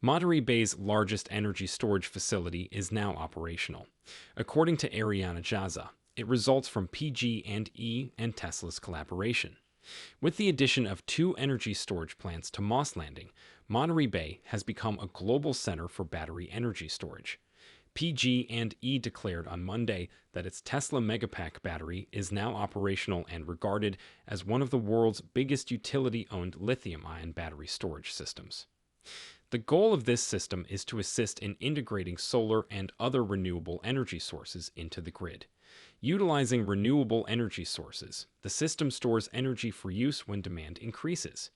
Monterey Bay's largest energy storage facility is now operational. According to Ariana Jaza, it results from PG&E and Tesla's collaboration. With the addition of two energy storage plants to Moss Landing, Monterey Bay has become a global center for battery energy storage. PG&E declared on Monday that its Tesla Megapack battery is now operational and regarded as one of the world's biggest utility-owned lithium-ion battery storage systems. The goal of this system is to assist in integrating solar and other renewable energy sources into the grid. Utilizing renewable energy sources, the system stores energy for use when demand increases.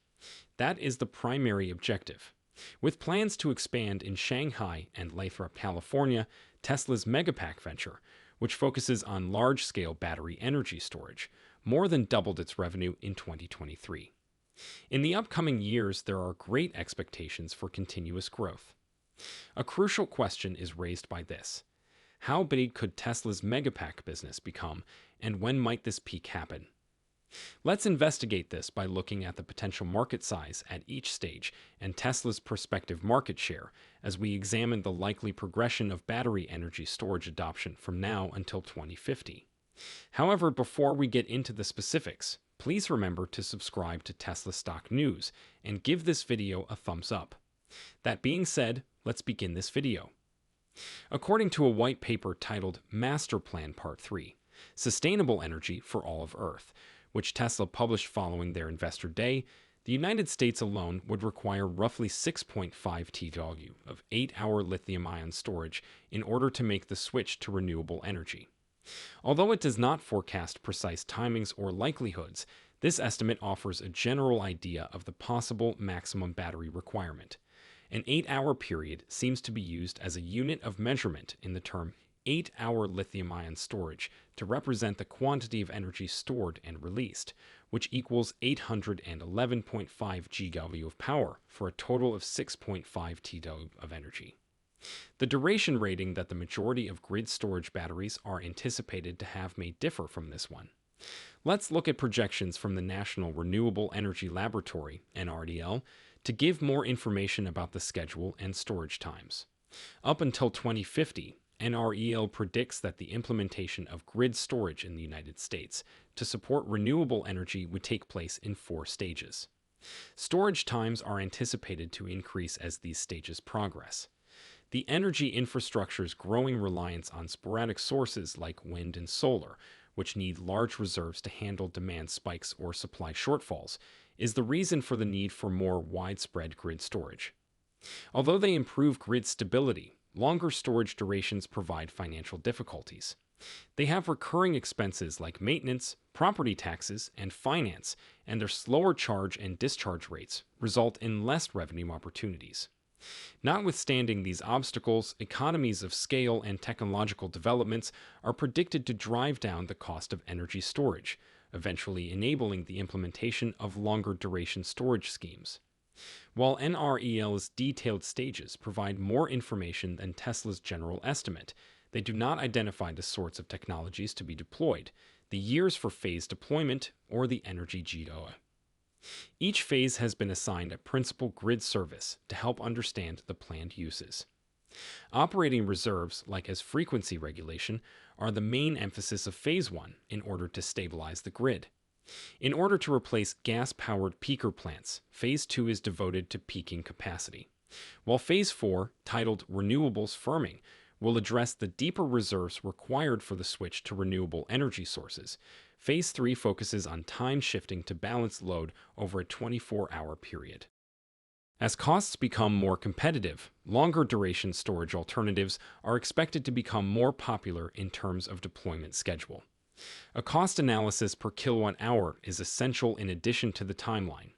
That is the primary objective. With plans to expand in Shanghai and Lathrop, California, Tesla's Megapack venture, which focuses on large-scale battery energy storage, more than doubled its revenue in 2023. In the upcoming years, there are great expectations for continuous growth. A crucial question is raised by this. How big could Tesla's Megapack business become, and when might this peak happen? Let's investigate this by looking at the potential market size at each stage and Tesla's prospective market share as we examine the likely progression of battery energy storage adoption from now until 2050. However, before we get into the specifics, please remember to subscribe to Tesla Stock News and give this video a thumbs up. That being said, let's begin this video. According to a white paper titled Master Plan Part 3, Sustainable Energy for All of Earth, which Tesla published following their investor day, the United States alone would require roughly 6.5 TW of 8-hour lithium-ion storage in order to make the switch to renewable energy. Although it does not forecast precise timings or likelihoods, this estimate offers a general idea of the possible maximum battery requirement. An 8-hour period seems to be used as a unit of measurement in the term 8-hour lithium-ion storage to represent the quantity of energy stored and released, which equals 811.5 GW of power for a total of 6.5 TW of energy. The duration rating that the majority of grid storage batteries are anticipated to have may differ from this one. Let's look at projections from the National Renewable Energy Laboratory, NREL, to give more information about the schedule and storage times. Up until 2050, NREL predicts that the implementation of grid storage in the United States to support renewable energy would take place in 4 stages. Storage times are anticipated to increase as these stages progress. The energy infrastructure's growing reliance on sporadic sources like wind and solar, which need large reserves to handle demand spikes or supply shortfalls, is the reason for the need for more widespread grid storage. Although they improve grid stability, longer storage durations provide financial difficulties. They have recurring expenses like maintenance, property taxes, and finance, and their slower charge and discharge rates result in less revenue opportunities. Notwithstanding these obstacles, economies of scale and technological developments are predicted to drive down the cost of energy storage, eventually enabling the implementation of longer duration storage schemes. While NREL's detailed stages provide more information than Tesla's general estimate, they do not identify the sorts of technologies to be deployed, the years for phase deployment, or the energy GDOA. Each phase has been assigned a principal grid service to help understand the planned uses. Operating reserves, like as frequency regulation, are the main emphasis of Phase 1 in order to stabilize the grid. In order to replace gas-powered peaker plants, Phase 2 is devoted to peaking capacity, while Phase 4, titled Renewables Firming, will address the deeper reserves required for the switch to renewable energy sources. Phase 3 focuses on time shifting to balance load over a 24-hour period. As costs become more competitive, longer duration storage alternatives are expected to become more popular in terms of deployment schedule. A cost analysis per kilowatt hour is essential in addition to the timeline.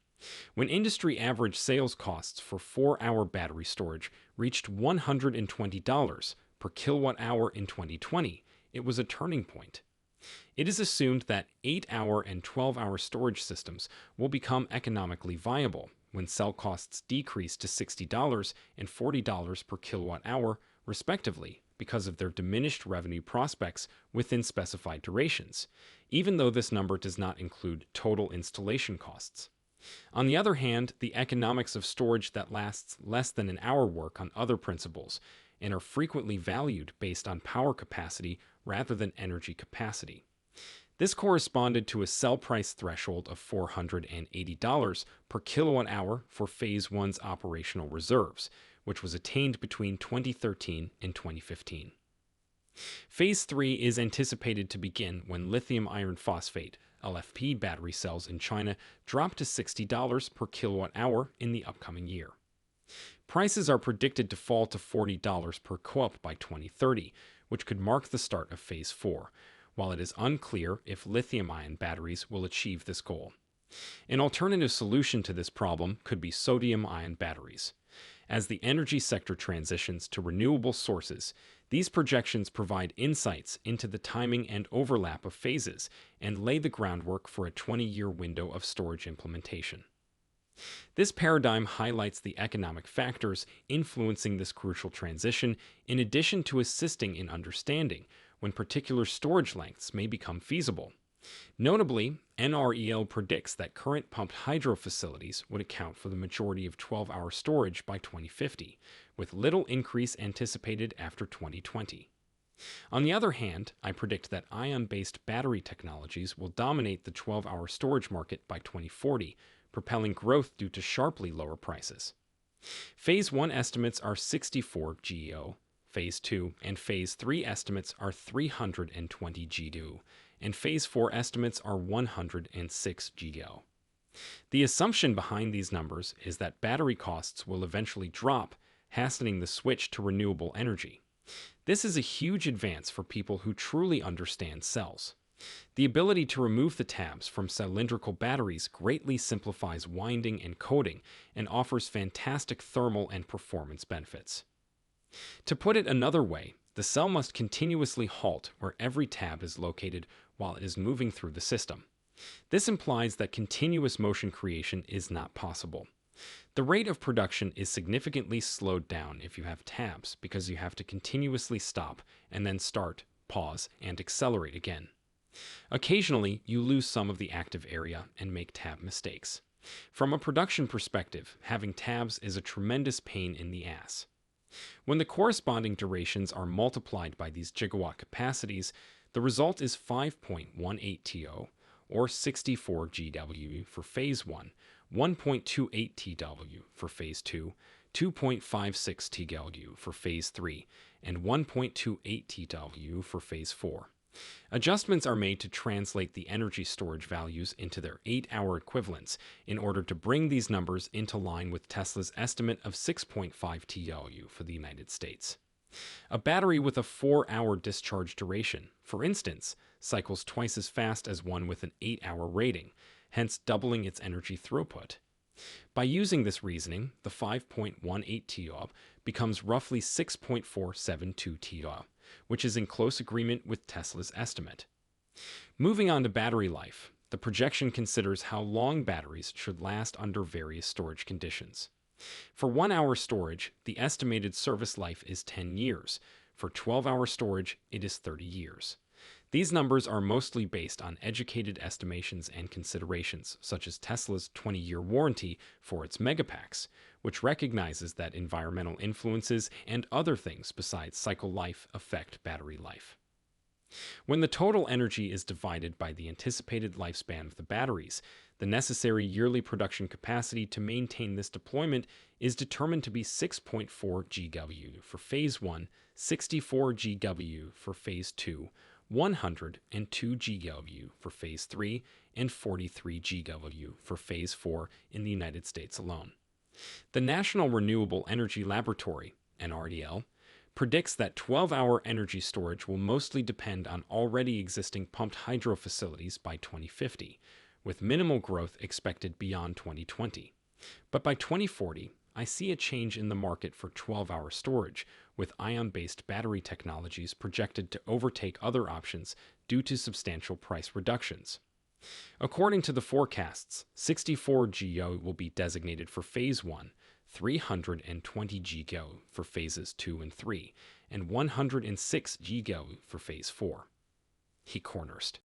When industry average sales costs for 4-hour battery storage reached $120 per kilowatt hour in 2020, it was a turning point. It is assumed that 8-hour and 12-hour storage systems will become economically viable when cell costs decrease to $60 and $40 per kilowatt hour, respectively, because of their diminished revenue prospects within specified durations, even though this number does not include total installation costs. On the other hand, the economics of storage that lasts less than an hour work on other principles and are frequently valued based on power capacity rather than energy capacity. This corresponded to a sell price threshold of $480 per kilowatt hour for Phase 1's operational reserves, which was attained between 2013 and 2015. Phase 3 is anticipated to begin when lithium iron phosphate LFP battery cells in China drop to $60 per kilowatt hour in the upcoming year. Prices are predicted to fall to $40 per co-op by 2030, which could mark the start of Phase 4, while it is unclear if lithium-ion batteries will achieve this goal. An alternative solution to this problem could be sodium-ion batteries. As the energy sector transitions to renewable sources, these projections provide insights into the timing and overlap of phases and lay the groundwork for a 20-year window of storage implementation. This paradigm highlights the economic factors influencing this crucial transition, in addition to assisting in understanding when particular storage lengths may become feasible. Notably, NREL predicts that current pumped hydro facilities would account for the majority of 12-hour storage by 2050, with little increase anticipated after 2020. On the other hand, I predict that ion-based battery technologies will dominate the 12-hour storage market by 2040, propelling growth due to sharply lower prices. Phase 1 estimates are 64 GEO, Phase 2 and Phase 3 estimates are 320 GEO, and Phase 4 estimates are 106 GEO. The assumption behind these numbers is that battery costs will eventually drop, hastening the switch to renewable energy. This is a huge advance for people who truly understand cells. The ability to remove the tabs from cylindrical batteries greatly simplifies winding and coating and offers fantastic thermal and performance benefits. To put it another way, the cell must continuously halt where every tab is located while it is moving through the system. This implies that continuous motion creation is not possible. The rate of production is significantly slowed down if you have tabs because you have to continuously stop and then start, pause, and accelerate again. Occasionally, you lose some of the active area and make tab mistakes. From a production perspective, having tabs is a tremendous pain in the ass. When the corresponding durations are multiplied by these gigawatt capacities, the result is 5.18 TO, or 64 GW for Phase 1, 1.28 TW for Phase 2, 2.56 TW for Phase 3, and 1.28 TW for Phase 4. Adjustments are made to translate the energy storage values into their 8-hour equivalents in order to bring these numbers into line with Tesla's estimate of 6.5 TW for the United States. A battery with a 4-hour discharge duration, for instance, cycles twice as fast as one with an 8-hour rating, hence doubling its energy throughput. By using this reasoning, the 5.18 TOB becomes roughly 6.472 TOB, which is in close agreement with Tesla's estimate. Moving on to battery life, the projection considers how long batteries should last under various storage conditions. For 1-hour storage, the estimated service life is 10 years. For 12-hour storage, it is 30 years. These numbers are mostly based on educated estimations and considerations, such as Tesla's 20-year warranty for its megapacks, which recognizes that environmental influences and other things besides cycle life affect battery life. When the total energy is divided by the anticipated lifespan of the batteries, the necessary yearly production capacity to maintain this deployment is determined to be 6.4 GW for Phase 1, 64 GW for Phase 2, 102 GW for Phase 3, and 43 GW for Phase 4 in the United States alone. The National Renewable Energy Laboratory, NREL, predicts that 12-hour energy storage will mostly depend on already existing pumped hydro facilities by 2050, with minimal growth expected beyond 2020. But by 2040, I see a change in the market for 12-hour storage, with ion-based battery technologies projected to overtake other options due to substantial price reductions. According to the forecasts, 64 GEO will be designated for Phase 1, 320 GEO for Phases 2 and 3, and 106 GEO for Phase 4. He cornersed.